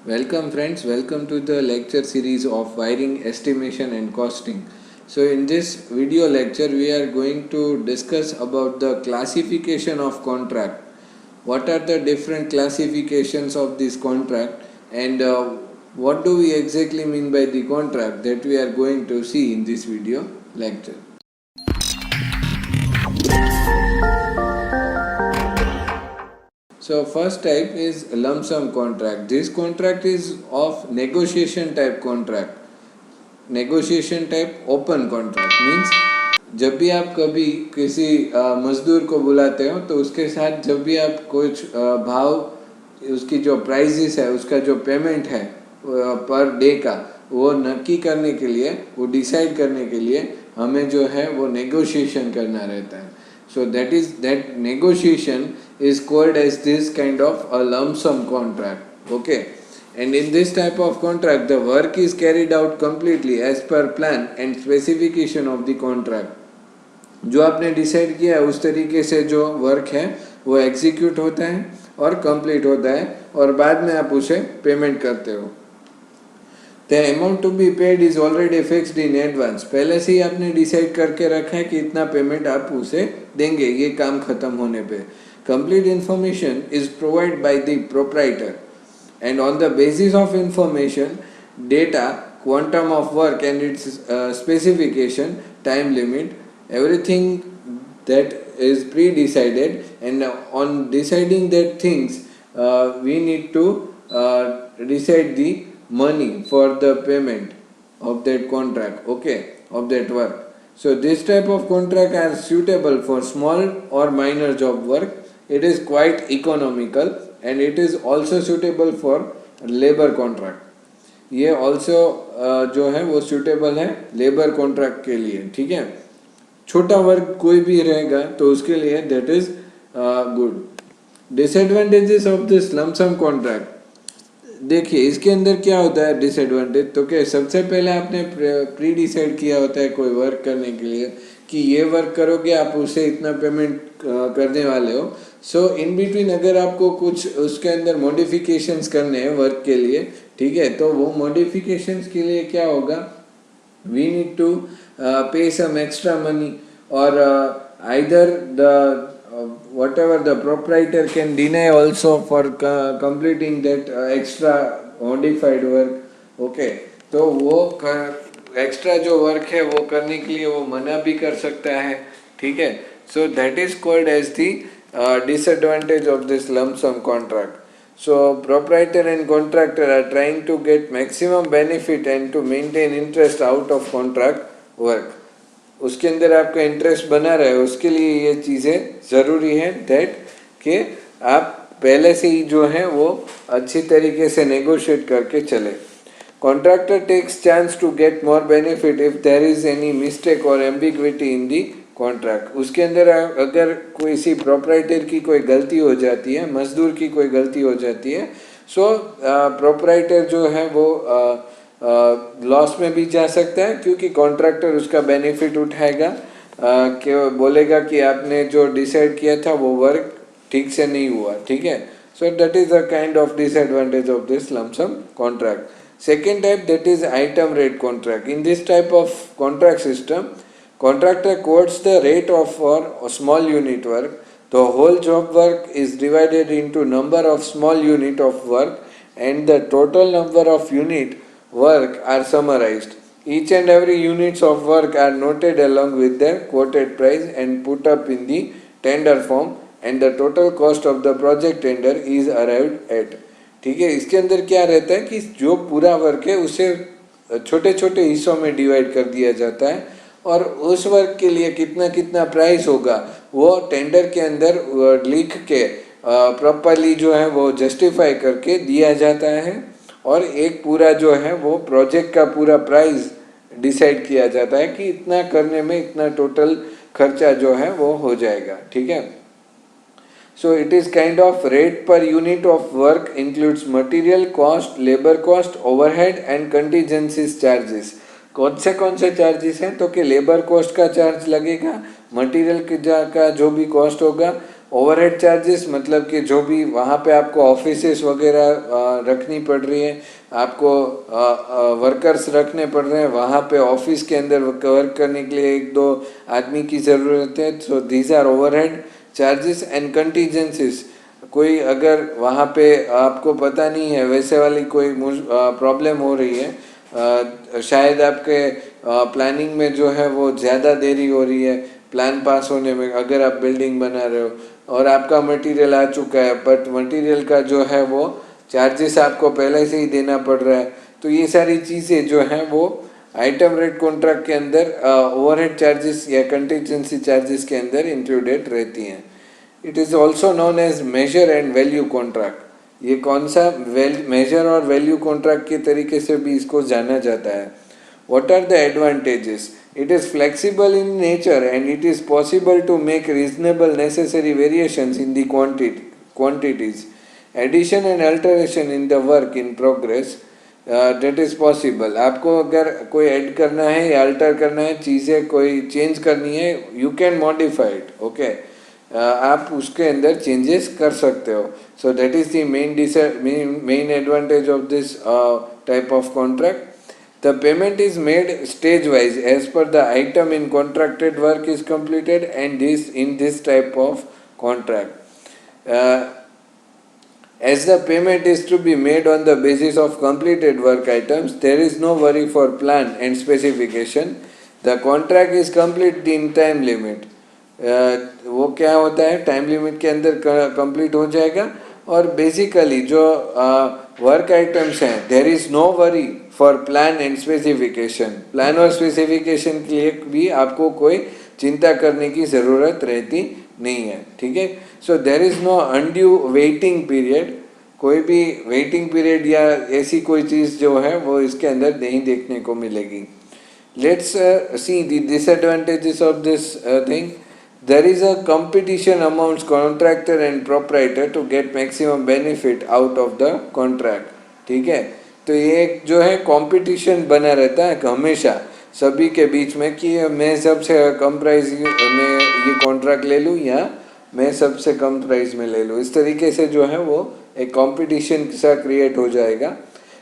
Welcome friends, welcome to the lecture series of wiring estimation and costing. So in this video lecture we are going to discuss about the classification of contract. What are the different classifications of this contract and what do we exactly mean by the contract that we are going to see in this video lecture. So first type is lump sum contract. This contract is of negotiation type contract. Negotiation type open contract means जब भी आप कभी किसी मजदूर को बुलाते हो तो उसके साथ जब भी आप कुछ भाव उसकी जो प्राइजेस है उसका जो पेमेंट है पर डे का वो नक्की करने के लिए वो डिसाइड करने के लिए हमें जो है वो नेगोशिएशन करना रहता है. So that negotiation is called as this kind of a lump sum contract. Okay. And in this type of contract, the work is carried out completely as per plan and specification of the contract. जो आपने decide किया है उस तरीके से जो work है वो एग्जीक्यूट होता है और कंप्लीट होता है और बाद में आप उसे पेमेंट करते हो. The amount to be paid is already fixed in advance. पहले से ही आपने डिसाइड करके रखा है कि इतना पेमेंट आप उसे देंगे ये काम खत्म होने पे. Complete information is provided by the proprietor. And on the basis of information, data, quantum of work and its specification, time limit, everything that is pre-decided, and on deciding that things, we need to decide the money for the payment of that contract, okay, of that work. So this type of contract are suitable for small or minor job work. It is quite economical and it is also suitable for labor contract. ये also जो है वो suitable है labor contract के लिए. ठीक है, छोटा वर्क कोई भी रहेगा तो उसके लिए that is good. Disadvantages of this lump sum contract. देखिए इसके अंदर क्या होता है डिसएडवांटेज. तो क्या सबसे पहले आपने प्री डिसाइड किया होता है कोई वर्क करने के लिए कि ये वर्क करोगे आप उसे इतना पेमेंट करने वाले हो. सो इन बिटवीन अगर आपको कुछ उसके अंदर मॉडिफिकेशंस करने हैं वर्क के लिए, ठीक है, तो वो मॉडिफिकेशंस के लिए क्या होगा, वी नीड टू पे सम एक्स्ट्रा मनी और either the whatever the proprietor can deny also for completing that extra modified work. Okay, तो वो एक्स्ट्रा जो वर्क है वो करने के लिए वो मना भी कर सकता है. ठीक है, so that is called as the disadvantage of this lump sum contract. So proprietor and contractor are trying to get maximum benefit and to maintain interest out of contract work. उसके अंदर आपका इंटरेस्ट बना रहे उसके लिए ये चीज़ें ज़रूरी है दैट कि आप पहले से ही जो है वो अच्छी तरीके से नेगोशिएट करके चले. Contractor takes chance to get more benefit if there is any mistake और एम्बिग्विटी इन दी कॉन्ट्रैक्ट. उसके अंदर अगर कोई सी प्रोप्राइटर की कोई गलती हो जाती है, मजदूर की कोई गलती हो जाती है, सो प्रोप्राइटर जो है वो लॉस में भी जा सकता है क्योंकि कॉन्ट्रैक्टर उसका बेनिफिट उठाएगा कि बोलेगा कि आपने जो डिसाइड किया था वो वर्क ठीक से नहीं हुआ. ठीक है, so that is a kind of disadvantage of this lump sum contract. Second type that is item rate contract. In this type of contract system contractor quotes the rate of for a small unit work. The whole job work is divided into number of small unit of work and the total number of unit work are summarized. Each and every units of work are noted along with their quoted price and put up in the tender form and the total cost of the project tender is arrived at. ठीक है, इसके अंदर क्या रहता है कि जो पूरा वर्क है उसे छोटे छोटे हिस्सों में डिवाइड कर दिया जाता है और उस वर्क के लिए कितना कितना प्राइस होगा वो टेंडर के अंदर लिख के प्रॉपरली जो है वो जस्टिफाई करके दिया जाता है और एक पूरा जो है वो प्रोजेक्ट का पूरा प्राइस डिसाइड किया जाता है कि इतना करने में इतना टोटल खर्चा जो है वो हो जाएगा. ठीक है, so it is kind of rate per unit of work includes material cost, labour cost, overhead and contingencies charges. कौन से चार्जेस हैं, तो कि लेबर कॉस्ट का चार्ज लगेगा, मटेरियल का जो भी कॉस्ट होगा, ओवरहेड चार्जेस मतलब कि जो भी वहाँ पे आपको ऑफिसेस वगैरह रखनी पड़ रही है, आपको वर्कर्स रखने पड़ रहे हैं, वहाँ पे ऑफिस के अंदर वर्क करने के लिए एक दो आदमी की ज़रूरत है, so these are overhead charges and contingencies. कोई अगर वहाँ पे आपको पता नहीं है, वैसे वाली कोई प्रॉब्लम हो रही है, शायद आपके प्लानिंग में जो है वो ज़्यादा देरी हो रही है प्लान पास होने में, अगर आप बिल्डिंग बना रहे हो और आपका मटेरियल आ चुका है बट मटेरियल का जो है वो चार्जेस आपको पहले से ही देना पड़ रहा है, तो ये सारी चीज़ें जो हैं वो आइटम रेट कॉन्ट्रैक्ट के अंदर ओवरहेड चार्जेस या कंटीजेंसी चार्जेस के अंदर इंक्लूडेड रहती हैं। It is also known as measure and value contract. ये कौन सा मेजर और वैल्यू कॉन्ट्रैक्ट के तरीके से भी इसको जाना जाता है। What are the advantages? It is flexible in nature and it is possible to make reasonable necessary variations in the quantities. Addition and alteration in the work in progress, that is possible. आपको अगर कोई add करना है या alter करना है, चीज़ें कोई चेंज करनी है, you can modify it, okay, आप उसके अंदर चेंजेस कर सकते हो। सो that is the main advantage of this type of contract. The payment is made stage wise as per the item in contracted work is completed, and this in this type of contract. As the payment is to be made on the basis of completed work items, there is no worry for plan and specification. The contract is complete in time limit. वो क्या होता है, time limit के अंदर complete हो जाएगा। और basically जो वर्क आइटम्स हैं, there is no worry for plan and specification. Plan और स्पेसिफिकेशन के लिए भी आपको कोई चिंता करने की ज़रूरत रहती नहीं है, ठीक है। So there is no undue waiting period, कोई भी वेटिंग पीरियड या ऐसी कोई चीज़ जो है वो इसके अंदर नहीं देखने को मिलेगी। Let's see the disadvantages of this thing. There is a competition amongst contractor and proprietor to get maximum benefit out of the contract, ठीक है। तो ये एक जो है कंपटीशन बना रहता है हमेशा सभी के बीच में कि मैं सबसे कम प्राइस में ये कॉन्ट्रैक्ट ले लूँ या मैं सबसे कम प्राइस में ले लूँ। इस तरीके से जो है वो एक कंपटीशन सा क्रिएट हो जाएगा।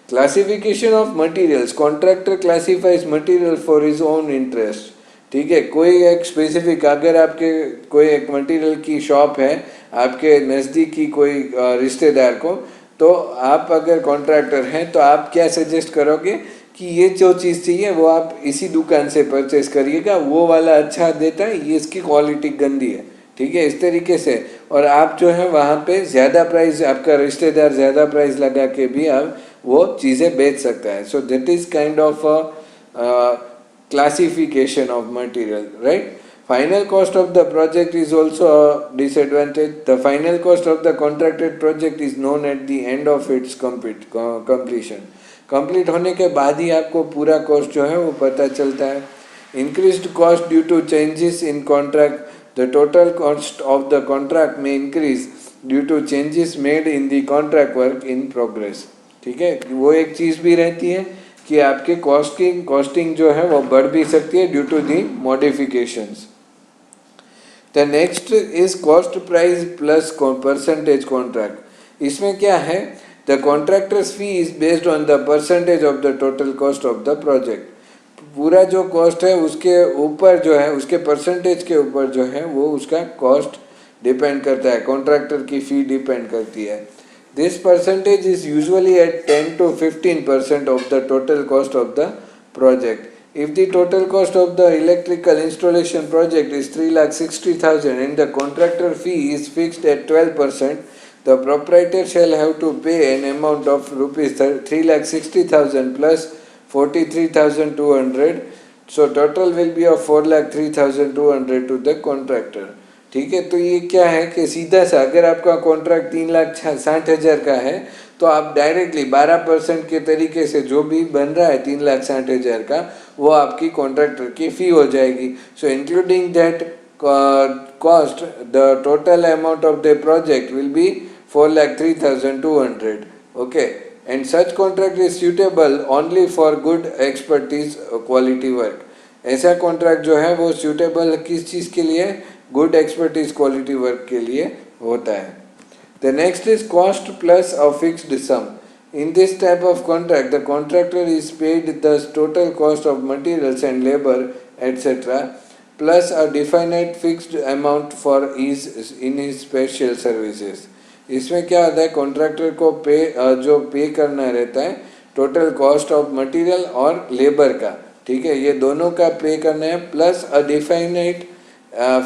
Classification of materials, contractor classifies material for his own interest, ठीक है। कोई एक स्पेसिफिक, अगर आपके कोई एक मटेरियल की शॉप है आपके नज़दीकी कोई रिश्तेदार को, तो आप अगर कॉन्ट्रैक्टर हैं तो आप क्या सजेस्ट करोगे कि ये जो चीज़ चाहिए वो आप इसी दुकान से परचेस करिएगा, वो वाला अच्छा देता है, ये इसकी क्वालिटी गंदी है, ठीक है, इस तरीके से। और आप जो है वहाँ पे ज़्यादा प्राइस, आपका रिश्तेदार ज़्यादा प्राइस लगा के भी आप वो चीज़ें बेच सकता है। So that is kind of classification of material, right? Final cost of the project is also a disadvantage. The final cost of the contracted project is known at the end of its completion. Complete होने के बाद ही आपको पूरा cost जो है वो पता चलता है। Increased cost due to changes in contract. The total cost of the contract may increase due to changes made in the contract work in progress, ठीक है। वो एक चीज़ भी रहती है कि आपके कॉस्टिंग जो है वो बढ़ भी सकती है due to the modifications. The next is cost price plus percentage contract. इसमें क्या है, the contractor's fee is based on the percentage of the total cost of the project. पूरा जो कॉस्ट है उसके ऊपर जो है, उसके परसेंटेज के ऊपर जो है वो उसका कॉस्ट डिपेंड करता है, कॉन्ट्रैक्टर की फ़ी डिपेंड करती है। This percentage is usually at 10 to 15% of the total cost of the project. If the total cost of the electrical installation project is 3,60,000 and the contractor fee is fixed at 12%, the proprietor shall have to pay an amount of rupees 3,60,000 plus 43,200. So total will be of 4,03,200 to the contractor. ठीक है। तो ये क्या है कि सीधा सा अगर आपका कॉन्ट्रैक्ट 3,60,000 का है तो आप डायरेक्टली 12% के तरीके से जो भी बन रहा है 3,60,000 का, वो आपकी कॉन्ट्रैक्टर की फ़ी हो जाएगी। सो including that cost the total amount of the project will be 4,03,200, okay. And such contract is suitable only for good expertise quality work. ऐसा कॉन्ट्रैक्ट जो है वो सूटेबल किस चीज़ के लिए, गुड एक्सपर्टीज क्वालिटी वर्क के लिए होता है. The next is cost plus a fixed sum. In this type of contract, the contractor is paid the total cost of materials and labor, etc., plus a definite fixed amount for his special services. इसमें क्या होता है, contractor को जो पे करना रहता है टोटल कॉस्ट ऑफ मटेरियल और लेबर का, ठीक है, ये दोनों का पे करना है, plus a definite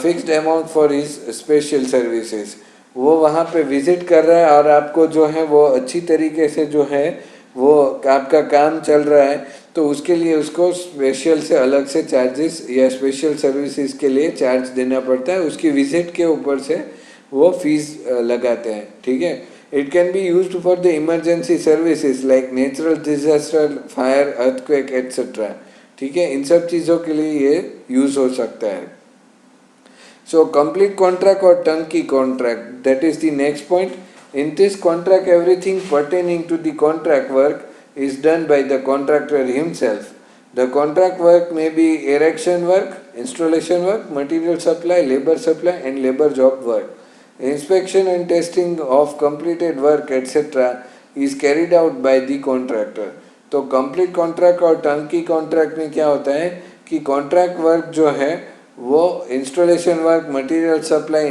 fixed amount for his special services. वो वहाँ पे विजिट कर रहा है और आपको जो है वो अच्छी तरीके से जो है वो आपका काम चल रहा है, तो उसके लिए उसको स्पेशल से अलग से चार्जेस या स्पेशल सर्विसेज के लिए चार्ज देना पड़ता है, उसकी विजिट के ऊपर से वो फीस लगाते हैं, ठीक है. It can be used for the emergency services like natural disaster, fire, earthquake etcetera, ठीक है, इन सब चीज़ों के लिए ये यूज हो सकता है. So complete contract or turnkey contract, that is the next point. In this contract, everything pertaining to the contract work is done by the contractor himself. The contract work may be erection work, installation work, material supply, and labor job work. Inspection and testing of completed work, etc., is carried out by the contractor. तो complete contract और turnkey contract में क्या होता है कि contract work जो है वो installation work, material supply,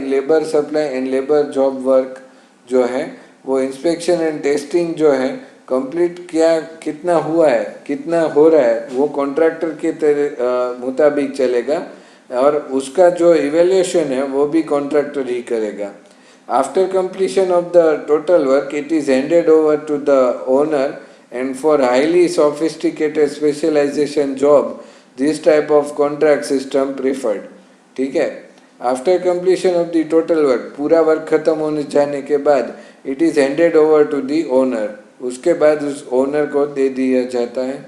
and labour job work जो है वो इंस्पेक्शन एंड टेस्टिंग जो है कंप्लीट क्या कितना हुआ है, कितना हो रहा है, वो कॉन्ट्रैक्टर के मुताबिक चलेगा, और उसका जो इवेल्यूएशन है वो भी कॉन्ट्रैक्टर ही करेगा. After completion of the total work it is handed over to the owner, and for highly sophisticated specialisation job this type of contract system preferred. ठीक है. After completion of the total work, पूरा work खत्म होने जाने के बाद it is handed over to the owner, उसके बाद उस ओनर को दे दिया जाता है.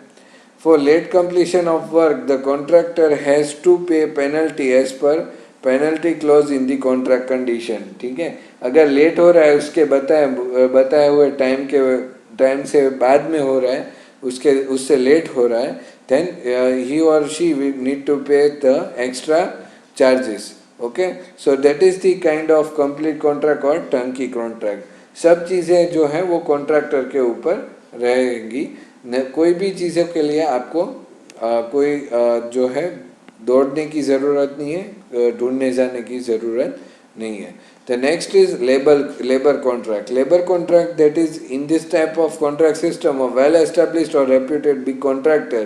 For late completion of work the contractor has to पे penalty as per penalty clause in the contract condition. ठीक है, अगर लेट हो रहा है उसके बताए हुए टाइम से बाद में हो रहा है, उससे लेट हो रहा है, then he or she will need to pay the extra charges. Okay, so that is the kind of complete contract or turnkey contract. सब चीज़ें जो है वो कॉन्ट्रैक्टर के ऊपर रहेंगी. कोई भी चीज़ों के लिए आपको कोई जो है दौड़ने की ज़रूरत नहीं है, ढूंढने जाने की ज़रूरत नहीं है. The next is labor contract. Labor contract, that is in this type of contract system, a well established or reputed big contractor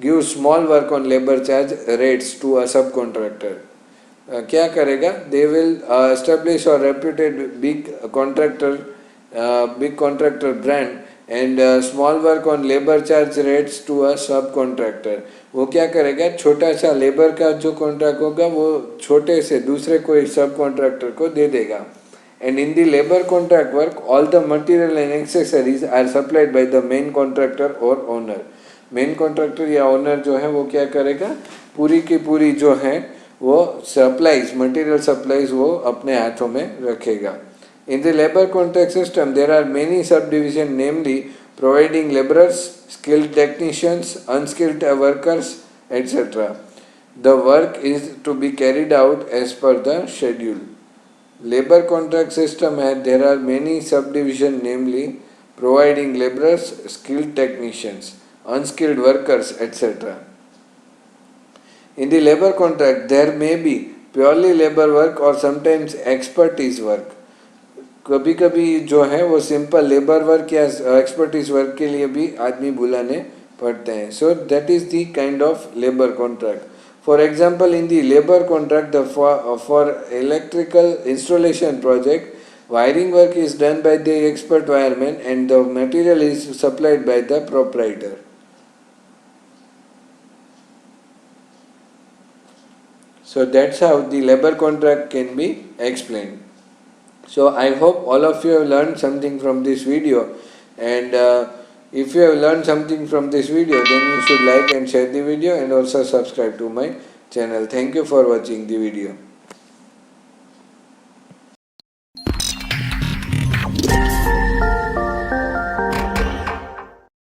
gives small work on labor charge rates to a subcontractor. क्या करेगा? They will establish or reputed big contractor brand and small work on labor charge rates to a subcontractor. वो क्या करेगा? छोटा सा labour का जो contract होगा वो छोटे से दूसरे कोई सब कॉन्ट्रैक्टर को दे देगा. And in the labor contract work, all the material and accessories are supplied by the main contractor or owner. Main contractor या ओनर जो है वो क्या करेगा? पूरी की पूरी जो है वो सप्लाईज, मटेरियल सप्लाईज वो अपने हाथों में रखेगा. In the labor contract system, there are many subdivisions, namely providing laborers, skilled technicians, unskilled workers, etc. The work is to be carried out as per the schedule. Labor contract system है, there are many subdivisions, namely providing laborers, skilled technicians, unskilled workers, etc. In the labor contract, there may be purely labor work or sometimes expertise work. कभी कभी जो है वो simple labour work या expertise work के लिए भी आदमी बुलाने पड़ते हैं. सो that is the kind of labour contract. For example, in the labour contract for electrical installation project, wiring work is done by the expert wireman and the material is supplied by the proprietor. So that's how the labor contract can be explained. So I hope all of you have learned something from this video, and if you have learned something from this video, then you should like and share the video and also subscribe to my channel. Thank you for watching the video.